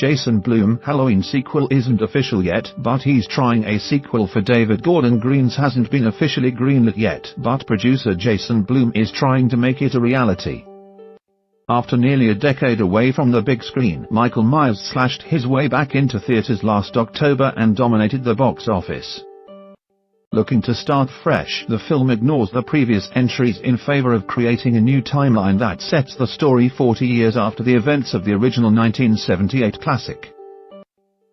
Jason Blum Halloween sequel isn't official yet, but he's trying. A sequel for David Gordon Green's hasn't been officially greenlit yet, but producer Jason Blum is trying to make it a reality. After nearly a decade away from the big screen, Michael Myers slashed his way back into theaters last October and dominated the box office. Looking to start fresh, the film ignores the previous entries in favor of creating a new timeline that sets the story 40 years after the events of the original 1978 classic.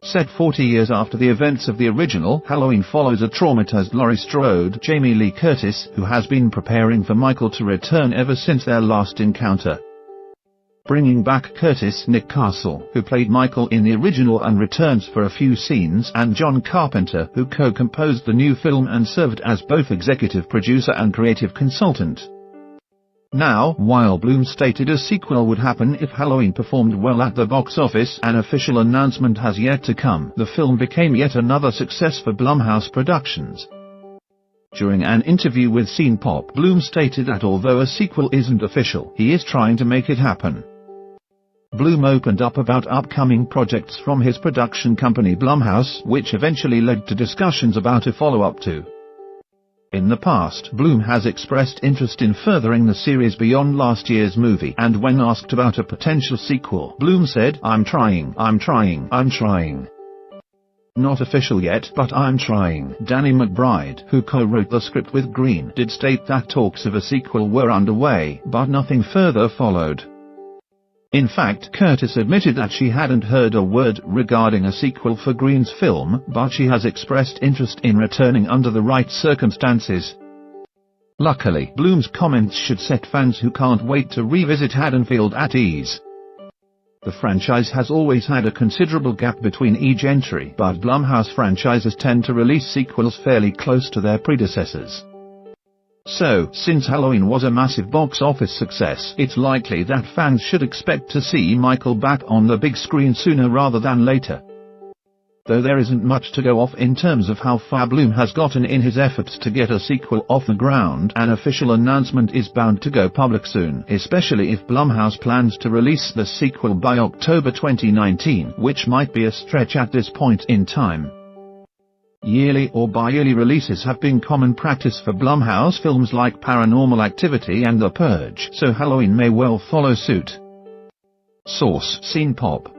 Set 40 years after the events of the original, Halloween follows a traumatized Laurie Strode, Jamie Lee Curtis, who has been preparing for Michael to return ever since their last encounter. Bringing back Curtis, Nick Castle, who played Michael in the original and returns for a few scenes, and John Carpenter, who co-composed the new film and served as both executive producer and creative consultant. Now, while Blum stated a sequel would happen if Halloween performed well at the box office, an official announcement has yet to come. The film became yet another success for Blumhouse Productions. During an interview with Scene Pop, Blum stated that although a sequel isn't official, he is trying to make it happen. Blum opened up about upcoming projects from his production company Blumhouse, which eventually led to discussions about a follow-up to. In the past, Blum has expressed interest in furthering the series beyond last year's movie, and when asked about a potential sequel, Blum said, I'm trying. Not official yet, but I'm trying. Danny McBride, who co-wrote the script with Green, did state that talks of a sequel were underway, but nothing further followed. In fact, Curtis admitted that she hadn't heard a word regarding a sequel for Green's film, but she has expressed interest in returning under the right circumstances. Luckily, Blum's comments should set fans who can't wait to revisit Haddonfield at ease. The franchise has always had a considerable gap between each entry, but Blumhouse franchises tend to release sequels fairly close to their predecessors. So, since Halloween was a massive box office success, it's likely that fans should expect to see Michael back on the big screen sooner rather than later. Though there isn't much to go off in terms of how far Blum has gotten in his efforts to get a sequel off the ground, an official announcement is bound to go public soon, especially if Blumhouse plans to release the sequel by October 2019, which might be a stretch at this point in time. Yearly or bi-yearly releases have been common practice for Blumhouse films like Paranormal Activity and The Purge, so Halloween may well follow suit. Source: Scene Pop.